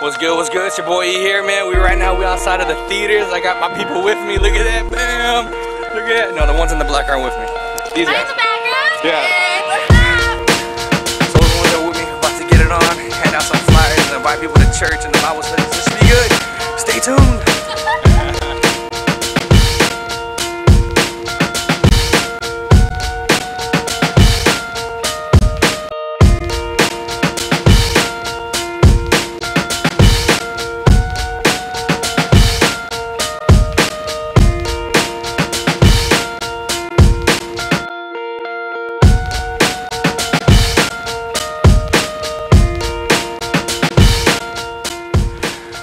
What's good, what's good? It's your boy E here, man. We outside of the theaters. I got my people with me. Look at that, bam. Look at that. No, the ones in the black aren't with me. These guys. In the background? Yeah. Hey, what's up? So the ones that are with me, about to get it on, hand out some flyers and invite people to church and the Bible studies. This should be good. Stay tuned.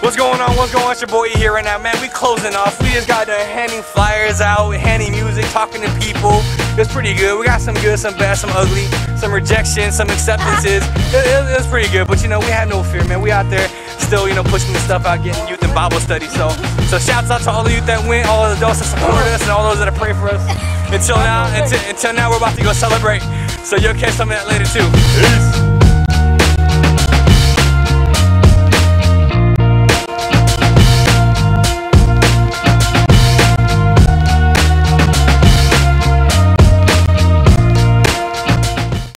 What's going on? What's going on? It's your boy E here right now, man. We closing off. We just got done handing flyers out, handing music, talking to people. It was pretty good. We got some good, some bad, some ugly, some rejection, some acceptances. It was pretty good, but you know, we had no fear, man. We out there still, you know, pushing the stuff out, getting youth and Bible study. So shouts out to all the youth that went, all the adults that support us, and all those that have prayed for us. Until now, we're about to go celebrate. So you'll catch some of that later too. Peace.